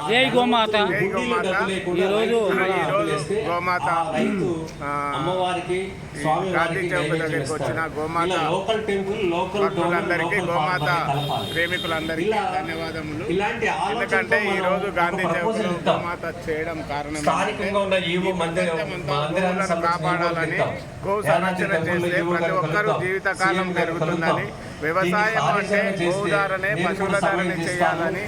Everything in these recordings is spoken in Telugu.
జై గోమాత. ఈరోజు గోమాత అమ్మవారికి గాంధీ చౌక్ దగ్గరికి వచ్చిన గోమాత భక్తులందరికీ, గోమాత ప్రేమికులందరికీ ధన్యవాదములు. ఎందుకంటే ఈరోజు గాంధీ చౌక్ లో గోమాత చేయడం కారణం గోవులను కాపాడాలని, గో సంరక్షణ చేస్తే ప్రతి ఒక్కరూ జీవితకాలం పెరుగుతుందని, వ్యవసాయం అంటే గోవుదారనే పశువుల ధారణ చేయాలని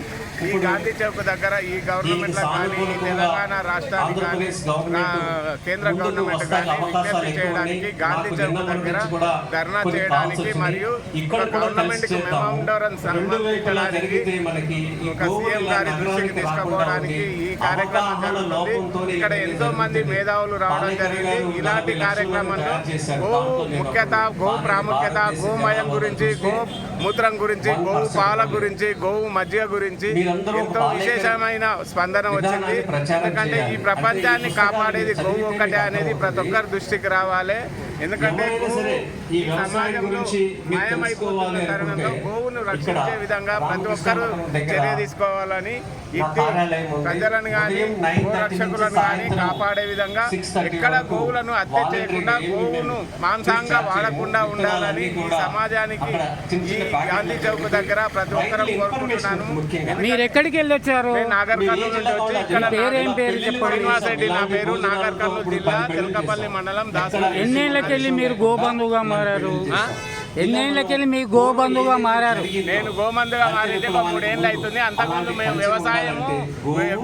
ఈ గాంధీ చౌక్ దగ్గర ఈ గవర్నమెంట్ కానీ, తెలంగాణ రాష్ట్రానికి కానీ, కేంద్ర గవర్నమెంట్ కానీ విజ్ఞప్తి చేయడానికి, గాంధీ చౌక్ దగ్గర ధర్నా చేయడానికి మరియు గవర్నమెంట్ కి మెమోరాండం సమర్పించడానికి, ఒక సీఎం గారి దృష్టికి తీసుకుపోవడానికి ఈ కార్యక్రమం జరుగుతుంది. ఇక్కడ ఎంతో మంది మేధావులు రావడం జరిగింది. ఇలాంటి కార్యక్రమంలో గో ప్రాముఖ్యత, గోమయం గురించి, గో మూత్రం గురించి, గోవు పాల గురించి, గోవు మజ్జిగ గురించి ఎంతో విశేషమైన స్పందన వచ్చింది. ఎందుకంటే ఈ ప్రపంచాన్ని కాపాడేది గోవు ఒక్కటే అనేది ప్రతి ఒక్కరి దృష్టికి రావాలి. ఎందుకంటే ఈ సమాజంలో మాయమైపోతున్న తరుణంలో గోవును రక్షించే విధంగా ప్రతి ఒక్కరూ చర్య తీసుకోవాలని, ప్రజలను కానీ గో రక్షకులను కానీ కాపాడే విధంగా ఎక్కడ గోవులను హత్య చేయకుండా, గోవును మాంసంగా వాడకుండా ఉండాలని ఈ సమాజానికి ఈ గాంధీ చౌక్ దగ్గర ప్రతి ఒక్కరూ కోరుకుంటున్నాను. మీరు ఎక్కడికి వెళ్ళొచ్చారు? నాగర్ కర్నూలు నుంచి వచ్చి ఇక్కడ శ్రీనివాస్ రెడ్డి నా పేరు, నాగర్ కర్నూలు జిల్లా తెలకపల్లి మండలం దాసరి. ఎన్నేళ్ళకెళ్ళి మీరు గోబంధుగా మారారు? ఎన్నేళ్ళకెళ్ళి మీ గోబంధుగా మారారు? నేను గోబంధుగా మారింది 3 ఏళ్ళు అవుతుంది. అంతకుముందు మేము వ్యవసాయము,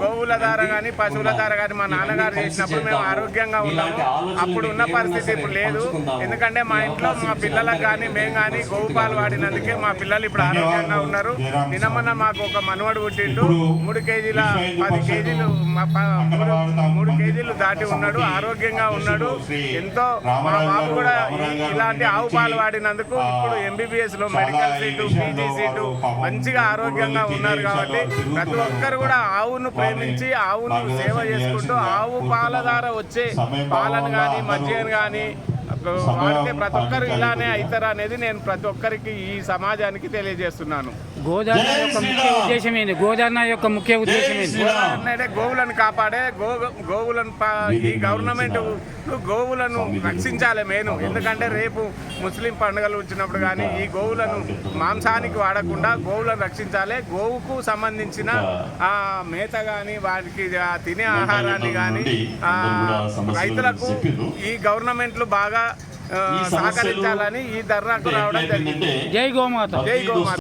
గోవుల ద్వారా కానీ పశువుల ద్వారా కానీ మా నాన్నగారు చేసినప్పుడు మేము ఆరోగ్యంగా ఉన్నాము. అప్పుడు ఉన్న పరిస్థితి ఇప్పుడు లేదు. ఎందుకంటే మా ఇంట్లో మా పిల్లలకు కానీ మేము కానీ గోవు పాలు వాడినందుకే మా పిల్లలు ఇప్పుడు ఆరోగ్యంగా ఉన్నారు. నిన్నమన్న మాకు ఒక మనవడు పుట్టిండు. 3 కేజీల 10 కేజీలు 3 కేజీలు దాటి ఉన్నాడు, ఆరోగ్యంగా ఉన్నాడు. ఎంతో మా బాబు కూడా ఇలాంటి ఆవు పాలు వాడినందుకు ఇప్పుడు ఎంబీబీఎస్ లో మెడికల్ సీటు, పీజీ సీటు మంచిగా ఆరోగ్యంగా ఉన్నారు. కాబట్టి ప్రతి ఒక్కరు కూడా ఆవును ప్రేమించి ఆవును సేవ చేసుకుంటూ ఆవు పాల ద్వారా వచ్చే పాలను కానీ మజ్జిగను కానీ వాడితే ప్రతి ఒక్కరు ఇలానే అవుతారు అనేది నేను ప్రతి ఒక్కరికి ఈ సమాజానికి తెలియజేస్తున్నాను. గోదావరి యొక్క ముఖ్య ఉద్దేశం ఏంటి? గోదావరి యొక్క ముఖ్య ఉద్దేశం ఏంటి? గోవులను కాపాడే, గోవులను ఈ గవర్నమెంట్ గోవులను రక్షించాలి మెయిన్. ఎందుకంటే రేపు ముస్లిం పండుగలు వచ్చినప్పుడు కానీ ఈ గోవులను మాంసానికి వాడకుండా గోవులను రక్షించాలి. గోవుకు సంబంధించిన మేత కానీ వాటికి తినే ఆహారాన్ని కానీ రైతులకు ఈ గవర్నమెంట్లు బాగా సహకరించాలని ఈ ధర్నాకు రావడం జరిగింది. జై గోమాత. జై గోమాత.